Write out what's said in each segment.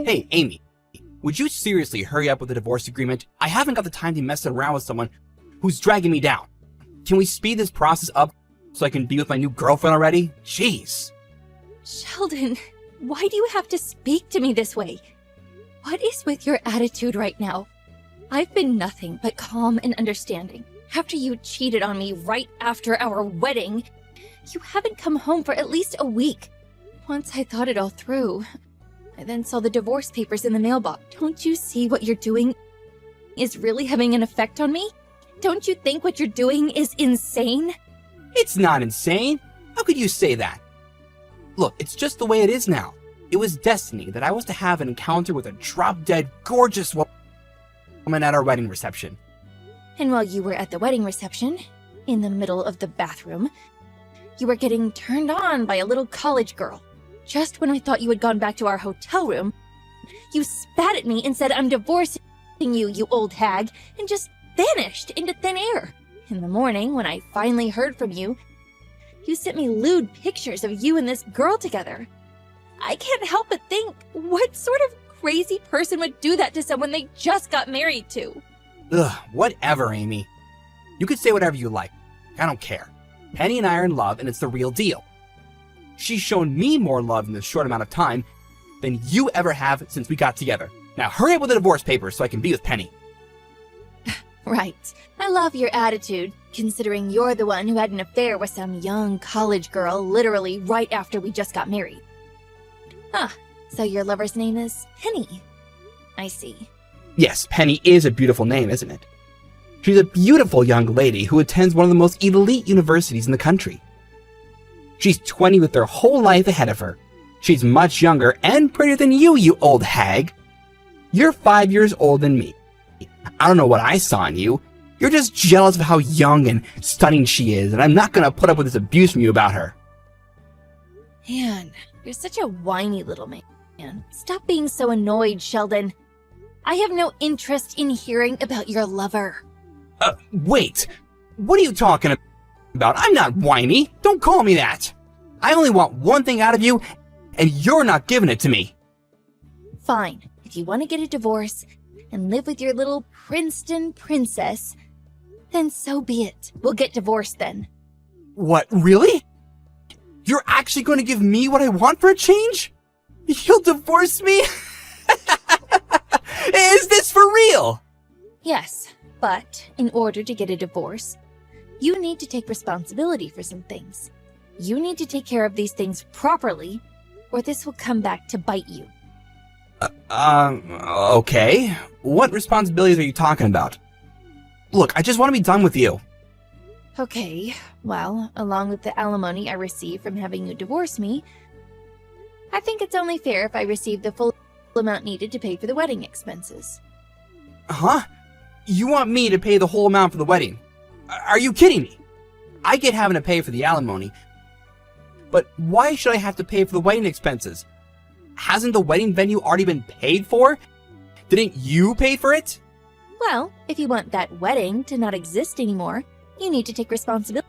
Hey, Amy, would you seriously hurry up with the divorce agreement? I haven't got the time to mess around with someone who's dragging me down. Can we speed this process up so I can be with my new girlfriend already? Jeez. Sheldon, why do you have to speak to me this way? What is with your attitude right now? I've been nothing but calm and understanding. After you cheated on me right after our wedding, you haven't come home for at least a week. Once I thought it all through, I then saw the divorce papers in the mailbox. Don't you see what you're doing is really having an effect on me? Don't you think what you're doing is insane? It's not insane. How could you say that? Look, it's just the way it is now. It was destiny that I was to have an encounter with a drop-dead gorgeous woman at our wedding reception. And while you were at the wedding reception, in the middle of the bathroom, you were getting turned on by a little college girl. Just when I thought you had gone back to our hotel room, you spat at me and said I'm divorcing you, you old hag, and just vanished into thin air. In the morning, when I finally heard from you, you sent me lewd pictures of you and this girl together. I can't help but think, what sort of crazy person would do that to someone they just got married to? Ugh, whatever, Amy. You could say whatever you like. I don't care. Penny and I are in love, and it's the real deal. She's shown me more love in this short amount of time than you ever have since we got together. Now hurry up with the divorce papers so I can be with Penny. Right. I love your attitude, considering you're the one who had an affair with some young college girl literally right after we just got married. Ah, so your lover's name is Penny. I see. Yes, Penny is a beautiful name, isn't it? She's a beautiful young lady who attends one of the most elite universities in the country. She's 20 with her whole life ahead of her. She's much younger and prettier than you old hag. You're 5 years older than me. I don't know what I saw in you. You're just jealous of how young and stunning she is, and I'm not gonna put up with this abuse from you about her. Man, you're such a whiny little man. Stop being so annoyed, Sheldon. I have no interest in hearing about your lover. Wait. What are you talking about? I'm not whiny. Don't call me that. I only want one thing out of you, and you're not giving it to me. Fine. If you want to get a divorce and live with your little Princeton princess, then so be it. We'll get divorced then. What, really? You're actually going to give me what I want for a change? You'll divorce me? Is this for real? Yes, but in order to get a divorce, you need to take responsibility for some things. You need to take care of these things properly, or this will come back to bite you. Okay. What responsibilities are you talking about? Look, I just want to be done with you. Okay, well, along with the alimony I receive from having you divorce me, I think it's only fair if I receive the full amount needed to pay for the wedding expenses. Huh? You want me to pay the whole amount for the wedding? Are you kidding me? I get having to pay for the alimony, but why should I have to pay for the wedding expenses? Hasn't the wedding venue already been paid for? Didn't you pay for it? Well, if you want that wedding to not exist anymore, you need to take responsibility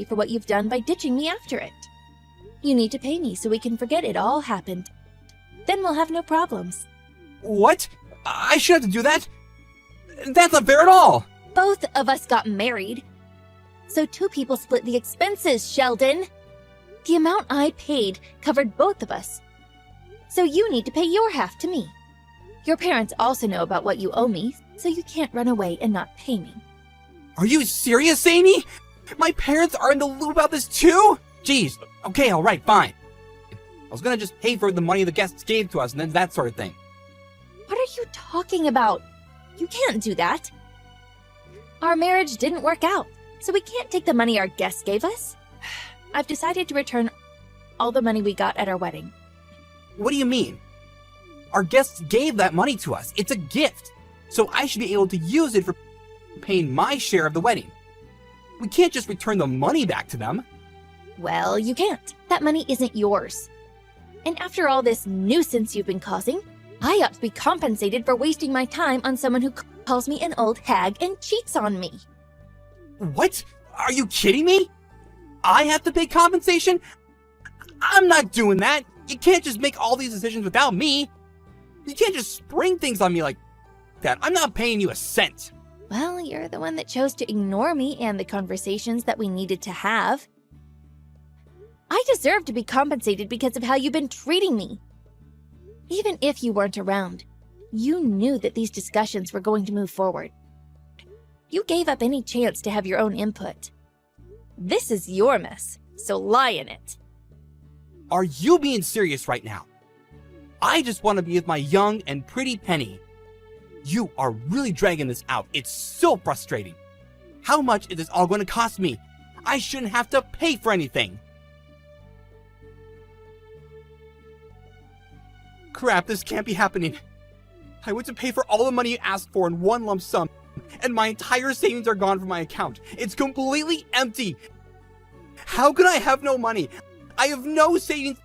for what you've done by ditching me after it. You need to pay me so we can forget it all happened. Then we'll have no problems. What? I should have to do that? That's not fair at all! Both of us got married. So two people split the expenses, Sheldon. The amount I paid covered both of us. So you need to pay your half to me. Your parents also know about what you owe me, so you can't run away and not pay me. Are you serious, Amy? My parents are in the loop about this too? Jeez, okay, alright, fine. I was gonna just pay for the money the guests gave to us and then that sort of thing. What are you talking about? You can't do that. Our marriage didn't work out, so we can't take the money our guests gave us. I've decided to return all the money we got at our wedding. What do you mean? Our guests gave that money to us. It's a gift. So I should be able to use it for paying my share of the wedding. We can't just return the money back to them. Well, you can't. That money isn't yours. And after all this nuisance you've been causing, I ought to be compensated for wasting my time on someone who calls me an old hag and cheats on me. What? Are you kidding me? I have to pay compensation? I'm not doing that. You can't just make all these decisions without me. You can't just spring things on me like that. I'm not paying you a cent. Well, you're the one that chose to ignore me and the conversations that we needed to have. I deserve to be compensated because of how you've been treating me. Even if you weren't around, you knew that these discussions were going to move forward. You gave up any chance to have your own input. This is your mess, so lie in it. Are you being serious right now? I just want to be with my young and pretty Penny. You are really dragging this out. It's so frustrating. How much is this all going to cost me? I shouldn't have to pay for anything. Crap, this can't be happening. I went to pay for all the money you asked for in one lump sum, and my entire savings are gone from my account. It's completely empty. How can I have no money? I have no savings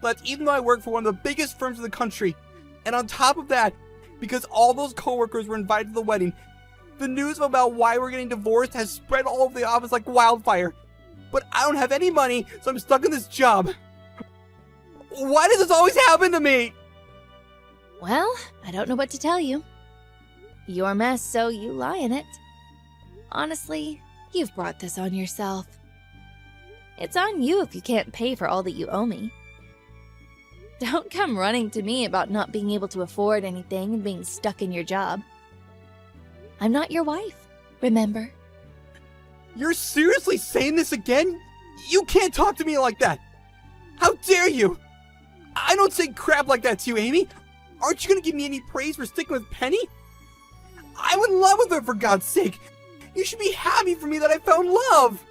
left, even though I work for one of the biggest firms in the country. And on top of that, because all those coworkers were invited to the wedding, the news about why we're getting divorced has spread all over the office like wildfire. But I don't have any money, so I'm stuck in this job. Why does this always happen to me? Well, I don't know what to tell you. Your mess, so you lie in it. Honestly, you've brought this on yourself. It's on you if you can't pay for all that you owe me. Don't come running to me about not being able to afford anything and being stuck in your job. I'm not your wife, remember? You're seriously saying this again? You can't talk to me like that. How dare you? I don't say crap like that to you, Amy. Aren't you gonna give me any praise for sticking with Penny? I'm in love with her, for God's sake. You should be happy for me that I found love.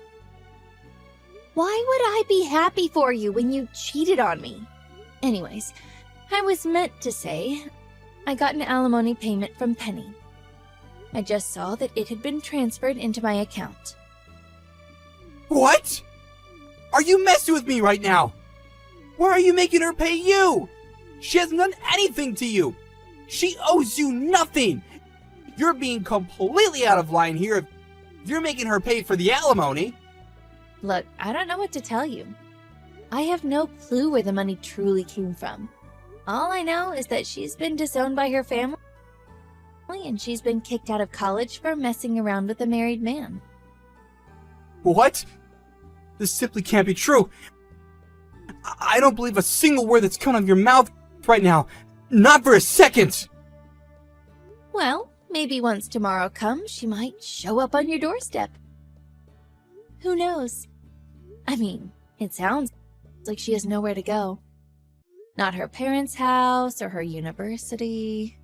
Why would I be happy for you when you cheated on me? Anyways, I was meant to say I got an alimony payment from Penny. I just saw that it had been transferred into my account. What? Are you messing with me right now? Why are you making her pay you? She hasn't done anything to you. She owes you nothing. You're being completely out of line here if you're making her pay for the alimony. Look, I don't know what to tell you. I have no clue where the money truly came from. All I know is that she's been disowned by her family and she's been kicked out of college for messing around with a married man. What? This simply can't be true. I don't believe a single word that's coming out of your mouth right now. Not for a second. Well, maybe once tomorrow comes, she might show up on your doorstep. Who knows? I mean, it sounds like she has nowhere to go. Not her parents' house or her university.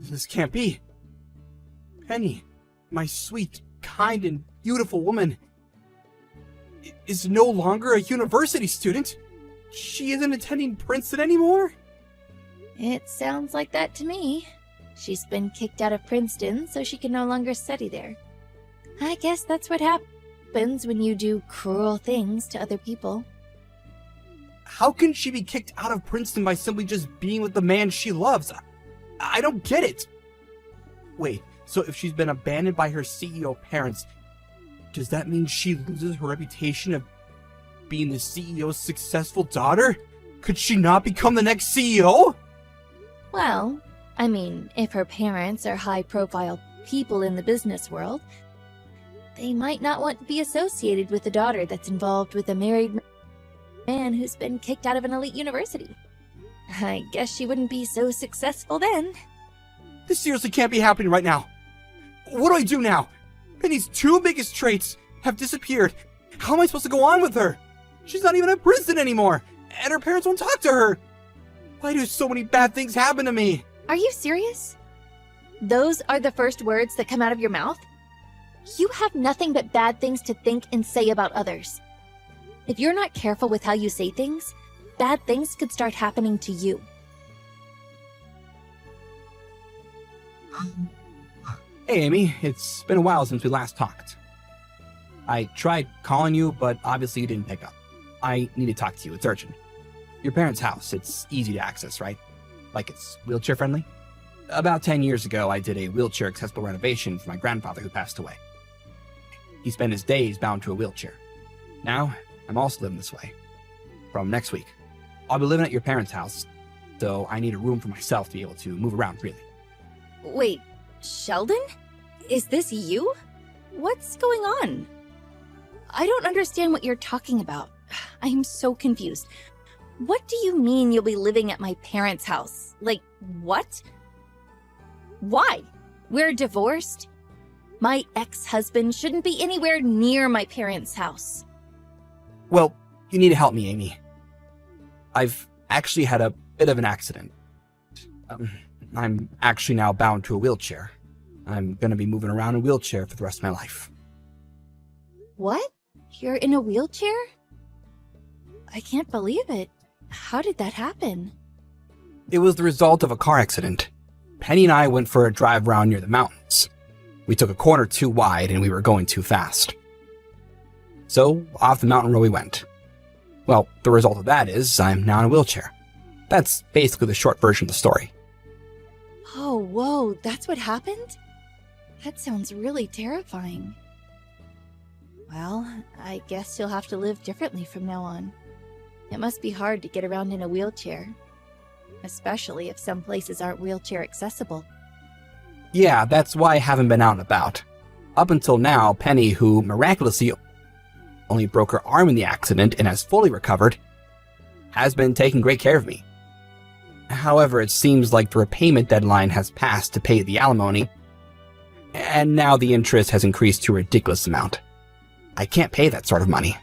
This can't be. Penny, my sweet, kind, and beautiful woman, is no longer a university student. She isn't attending Princeton anymore? It sounds like that to me. She's been kicked out of Princeton, so she can no longer study there. I guess that's what happens when you do cruel things to other people. How can she be kicked out of Princeton by simply just being with the man she loves? I don't get it. Wait, so if she's been abandoned by her CEO parents, does that mean she loses her reputation of being the CEO's successful daughter? Could she not become the next CEO? Well, I mean, if her parents are high-profile people in the business world, they might not want to be associated with a daughter that's involved with a married man who's been kicked out of an elite university. I guess she wouldn't be so successful then. This seriously can't be happening right now. What do I do now? Penny's two biggest traits have disappeared. How am I supposed to go on with her? She's not even at Princeton anymore, and her parents won't talk to her. Why do so many bad things happen to me? Are you serious? Those are the first words that come out of your mouth? You have nothing but bad things to think and say about others. If you're not careful with how you say things, bad things could start happening to you. Hey, Amy, it's been a while since we last talked. I tried calling you, but obviously you didn't pick up. I need to talk to you. It's urgent. Your parents' house, it's easy to access, right? Like it's wheelchair friendly? About 10 years ago, I did a wheelchair accessible renovation for my grandfather who passed away. He spent his days bound to a wheelchair. Now, I'm also living this way. From next week, I'll be living at your parents' house, so I need a room for myself to be able to move around freely. Wait, Sheldon? Is this you? What's going on? I don't understand what you're talking about. I am so confused. What do you mean you'll be living at my parents' house? Like, what? Why? We're divorced? My ex-husband shouldn't be anywhere near my parents' house. Well, you need to help me, Amy. I've actually had a bit of an accident. I'm actually now bound to a wheelchair. I'm gonna be moving around in a wheelchair for the rest of my life. What? You're in a wheelchair? I can't believe it. How did that happen? It was the result of a car accident. Penny and I went for a drive around near the mountains. We took a corner too wide and we were going too fast. So, off the mountain road we went. Well, the result of that is I'm now in a wheelchair. That's basically the short version of the story. Oh, whoa, that's what happened? That sounds really terrifying. Well, I guess you'll have to live differently from now on. It must be hard to get around in a wheelchair, especially if some places aren't wheelchair accessible. Yeah, that's why I haven't been out and about. Up until now, Penny, who miraculously only broke her arm in the accident and has fully recovered, has been taking great care of me. However, it seems like the repayment deadline has passed to pay the alimony, and now the interest has increased to a ridiculous amount. I can't pay that sort of money.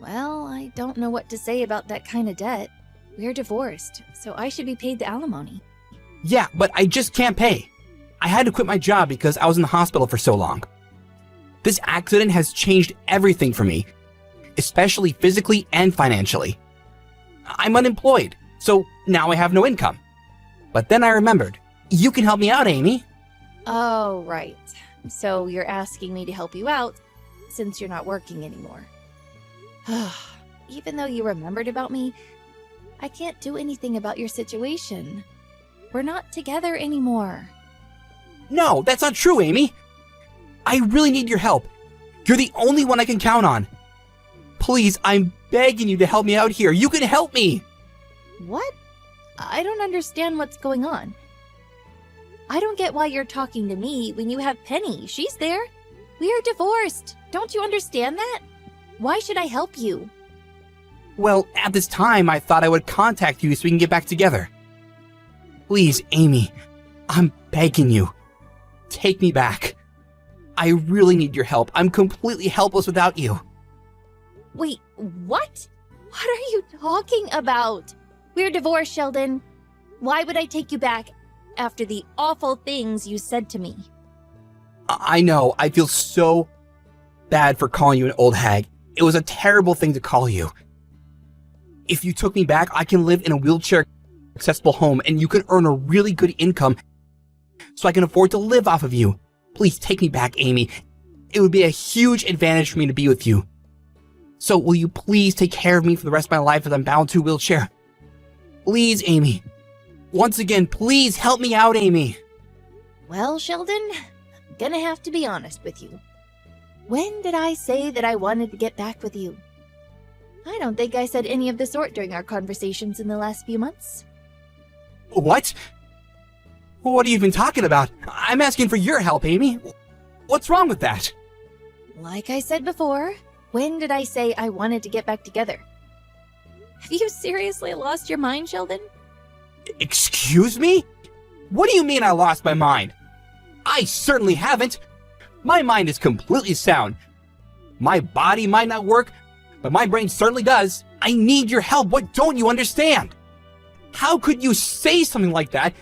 Well, I don't know what to say about that kind of debt. We're divorced, so I should be paid the alimony. Yeah, but I just can't pay. I had to quit my job because I was in the hospital for so long. This accident has changed everything for me, especially physically and financially. I'm unemployed, so now I have no income. But then I remembered, you can help me out, Amy. Oh, right. So you're asking me to help you out since you're not working anymore. Even though you remembered about me, I can't do anything about your situation. We're not together anymore. No, that's not true, Amy. I really need your help. You're the only one I can count on. Please, I'm begging you to help me out here. You can help me. What? I don't understand what's going on. I don't get why you're talking to me when you have Penny. She's there. We are divorced. Don't you understand that? Why should I help you? Well, at this time, I thought I would contact you so we can get back together. Please, Amy, I'm begging you. Take me back. I really need your help. I'm completely helpless without you. Wait, what? What are you talking about? We're divorced, Sheldon. Why would I take you back after the awful things you said to me? I know. I feel so bad for calling you an old hag. It was a terrible thing to call you. If you took me back, I can live in a wheelchair accessible home and you can earn a really good income so I can afford to live off of you. Please take me back, Amy. It would be a huge advantage for me to be with you. So will you please take care of me for the rest of my life as I'm bound to a wheelchair? Please, Amy. Once again, please help me out, Amy. Well, Sheldon, I'm gonna have to be honest with you. When did I say that I wanted to get back with you? I don't think I said any of the sort during our conversations in the last few months. What? What are you even talking about? I'm asking for your help, Amy. What's wrong with that? Like I said before, when did I say I wanted to get back together? Have you seriously lost your mind, Sheldon? Excuse me? What do you mean I lost my mind? I certainly haven't. My mind is completely sound. My body might not work, but my brain certainly does. I need your help. What don't you understand? How could you say something like that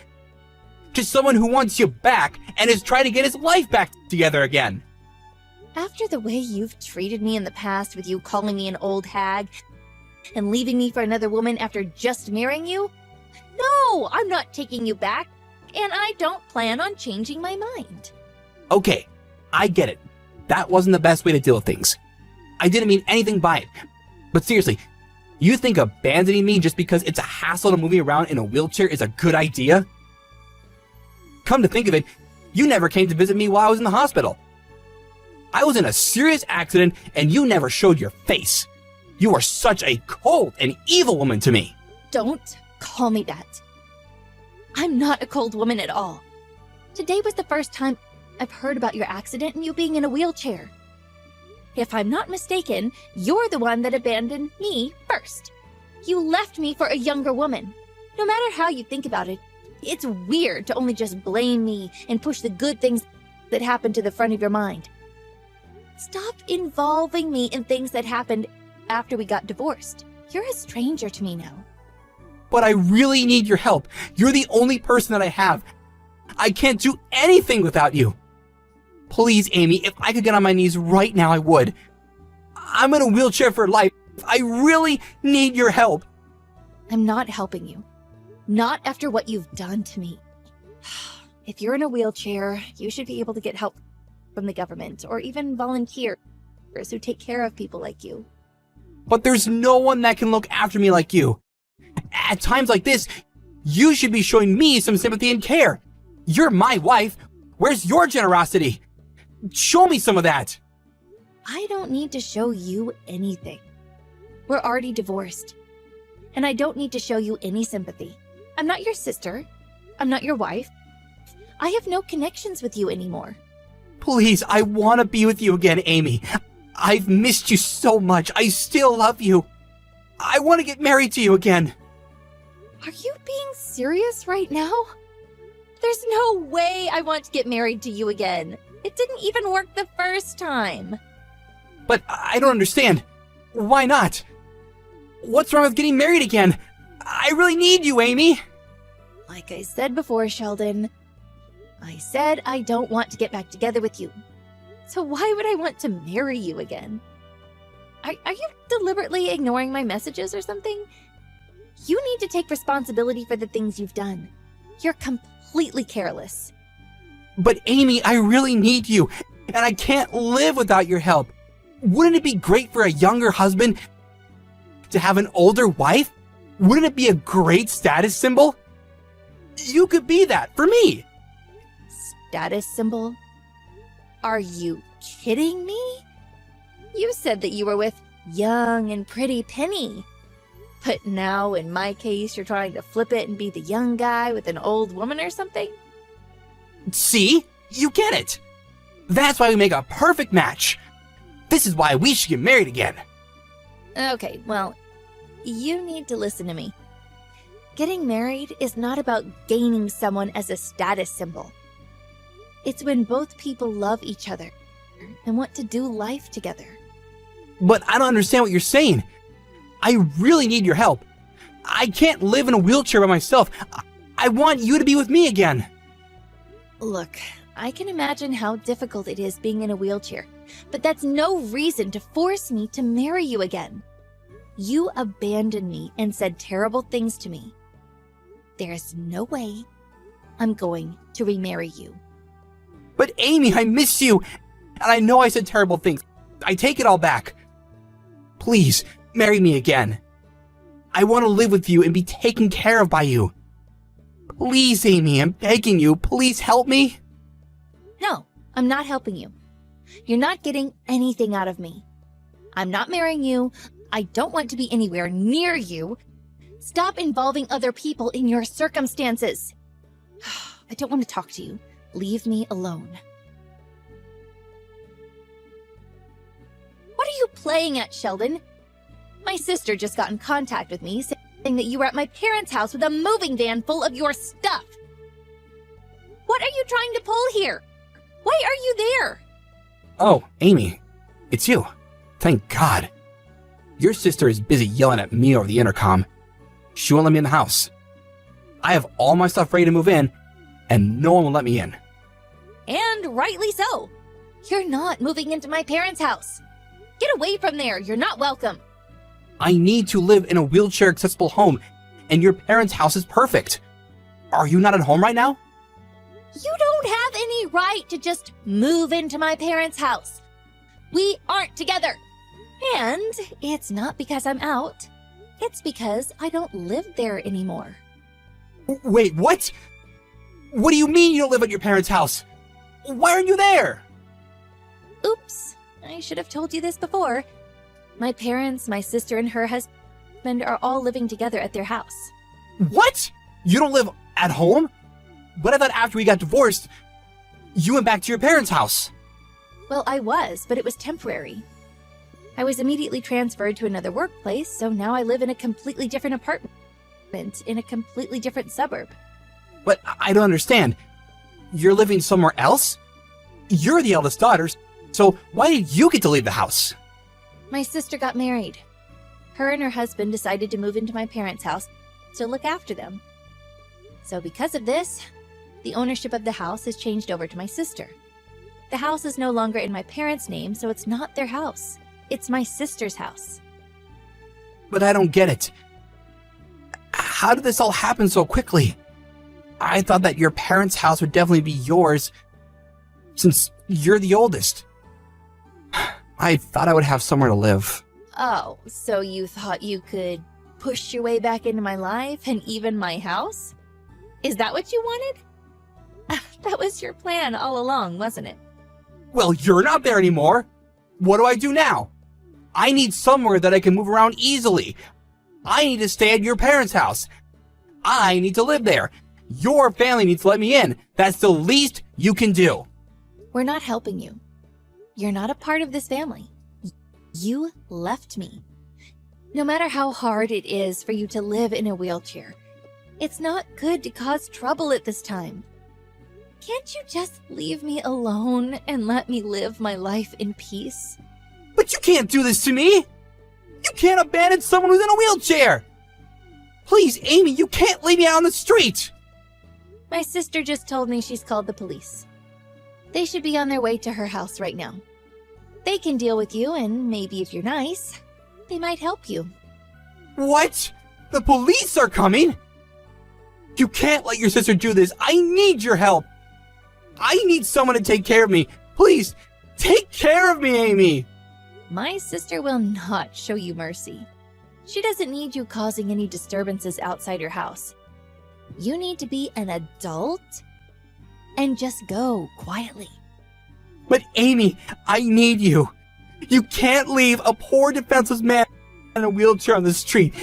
to someone who wants you back and is trying to get his life back together again? After the way you've treated me in the past with you calling me an old hag and leaving me for another woman after just marrying you? No, I'm not taking you back, and I don't plan on changing my mind. Okay, I get it. That wasn't the best way to deal with things. I didn't mean anything by it. But seriously, you think abandoning me just because it's a hassle to move me around in a wheelchair is a good idea? Come to think of it, you never came to visit me while I was in the hospital. I was in a serious accident and you never showed your face. You are such a cold and evil woman to me. Don't call me that. I'm not a cold woman at all. Today was the first time I've heard about your accident and you being in a wheelchair. If I'm not mistaken, you're the one that abandoned me first. You left me for a younger woman. No matter how you think about it, it's weird to only just blame me and push the good things that happened to the front of your mind. Stop involving me in things that happened after we got divorced. You're a stranger to me now. But I really need your help. You're the only person that I have. I can't do anything without you. Please, Amy, if I could get on my knees right now, I would. I'm in a wheelchair for life. I really need your help. I'm not helping you. Not after what you've done to me. If you're in a wheelchair, you should be able to get help from the government or even volunteers who take care of people like you. But there's no one that can look after me like you. At times like this, you should be showing me some sympathy and care. You're my wife. Where's your generosity? Show me some of that. I don't need to show you anything. We're already divorced. And I don't need to show you any sympathy. I'm not your sister. I'm not your wife. I have no connections with you anymore. Please, I want to be with you again, Amy. I've missed you so much. I still love you. I want to get married to you again. Are you being serious right now? There's no way I want to get married to you again. It didn't even work the first time. But I don't understand. Why not? What's wrong with getting married again? I really need you, Amy. Like I said before, Sheldon, I said I don't want to get back together with you. So why would I want to marry you again? Are you deliberately ignoring my messages or something? You need to take responsibility for the things you've done. You're completely careless. But Amy, I really need you, and I can't live without your help. Wouldn't it be great for a younger husband to have an older wife? Wouldn't it be a great status symbol? You could be that for me. Status symbol? Are you kidding me? You said that you were with young and pretty Penny. But now, in my case, you're trying to flip it and be the young guy with an old woman or something? See? You get it. That's why we make a perfect match. This is why we should get married again. Okay, well, you need to listen to me. Getting married is not about gaining someone as a status symbol. It's when both people love each other and want to do life together. But I don't understand what you're saying. I really need your help. I can't live in a wheelchair by myself. I want you to be with me again. Look, I can imagine how difficult it is being in a wheelchair, but that's no reason to force me to marry you again. You abandoned me and said terrible things to me. There's no way I'm going to remarry you. But Amy, I miss you, and I know I said terrible things. I take it all back. Please, marry me again. I want to live with you and be taken care of by you. Please, Amy, I'm begging you. Please help me. No, I'm not helping you. You're not getting anything out of me. I'm not marrying you. I don't want to be anywhere near you. Stop involving other people in your circumstances. I don't want to talk to you. Leave me alone. What are you playing at, Sheldon? My sister just got in contact with me saying that you were at my parents' house with a moving van full of your stuff. What are you trying to pull here? Why are you there? Oh, Amy, it's you. Thank God. Your sister is busy yelling at me over the intercom. She won't let me in the house. I have all my stuff ready to move in, and no one will let me in. And rightly so. You're not moving into my parents' house. Get away from there. You're not welcome. I need to live in a wheelchair-accessible home, and your parents' house is perfect. Are you not at home right now? You don't have any right to just move into my parents' house. We aren't together. And it's not because I'm out. It's because I don't live there anymore. Wait, what? What do you mean you don't live at your parents' house? Why aren't you there? Oops, I should have told you this before. My parents, my sister, and her husband are all living together at their house. What? You don't live at home? But I thought after we got divorced, you went back to your parents' house. Well, I was, but it was temporary. I was immediately transferred to another workplace, so now I live in a completely different apartment in a completely different suburb. But I don't understand. You're living somewhere else? You're the eldest daughter, so why did you get to leave the house? My sister got married. Her and her husband decided to move into my parents' house to look after them. So because of this, the ownership of the house has changed over to my sister. The house is no longer in my parents' name, so it's not their house. It's my sister's house. But I don't get it. How did this all happen so quickly? I thought that your parents' house would definitely be yours, since you're the oldest. I thought I would have somewhere to live. Oh, so you thought you could push your way back into my life and even my house? Is that what you wanted? That was your plan all along, wasn't it? Well, you're not there anymore. What do I do now? I need somewhere that I can move around easily. I need to stay at your parents' house. I need to live there. Your family needs to let me in. That's the least you can do. We're not helping you. You're not a part of this family. You left me. No matter how hard it is for you to live in a wheelchair, it's not good to cause trouble at this time. Can't you just leave me alone and let me live my life in peace? But you can't do this to me! You can't abandon someone who's in a wheelchair! Please, Amy, you can't leave me out on the street! My sister just told me she's called the police. They should be on their way to her house right now. They can deal with you, and maybe if you're nice, they might help you. What? The police are coming? You can't let your sister do this. I need your help. I need someone to take care of me. Please, take care of me, Amy. My sister will not show you mercy. She doesn't need you causing any disturbances outside your house. You need to be an adult and just go quietly. But Amy, I need you. You can't leave a poor defenseless man in a wheelchair on the street.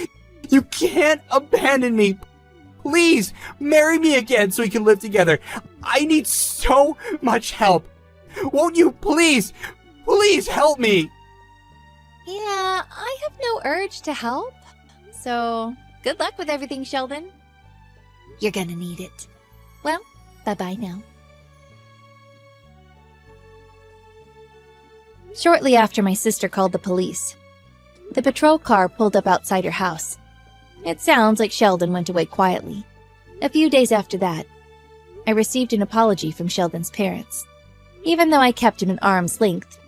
You can't abandon me. Please, marry me again so we can live together. I need so much help. Won't you please help me? Yeah, I have no urge to help. So, good luck with everything, Sheldon. You're gonna need it. Well, bye-bye now. Shortly after my sister called the police, the patrol car pulled up outside her house. It sounds like Sheldon went away quietly. A few days after that, I received an apology from Sheldon's parents. Even though I kept him at arm's length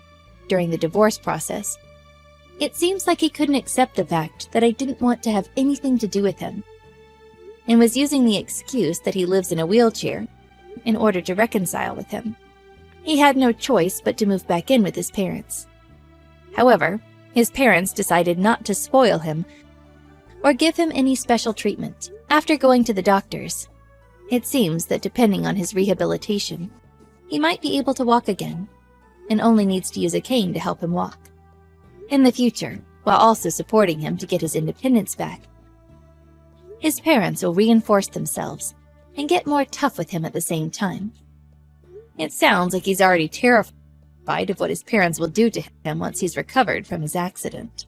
during the divorce process, it seems like he couldn't accept the fact that I didn't want to have anything to do with him, and was using the excuse that he lives in a wheelchair in order to reconcile with him. He had no choice but to move back in with his parents. However, his parents decided not to spoil him or give him any special treatment. After going to the doctors, it seems that depending on his rehabilitation, he might be able to walk again, and only needs to use a cane to help him walk. In the future, while also supporting him to get his independence back, his parents will reinforce themselves and get more tough with him at the same time. It sounds like he's already terrified of what his parents will do to him once he's recovered from his accident.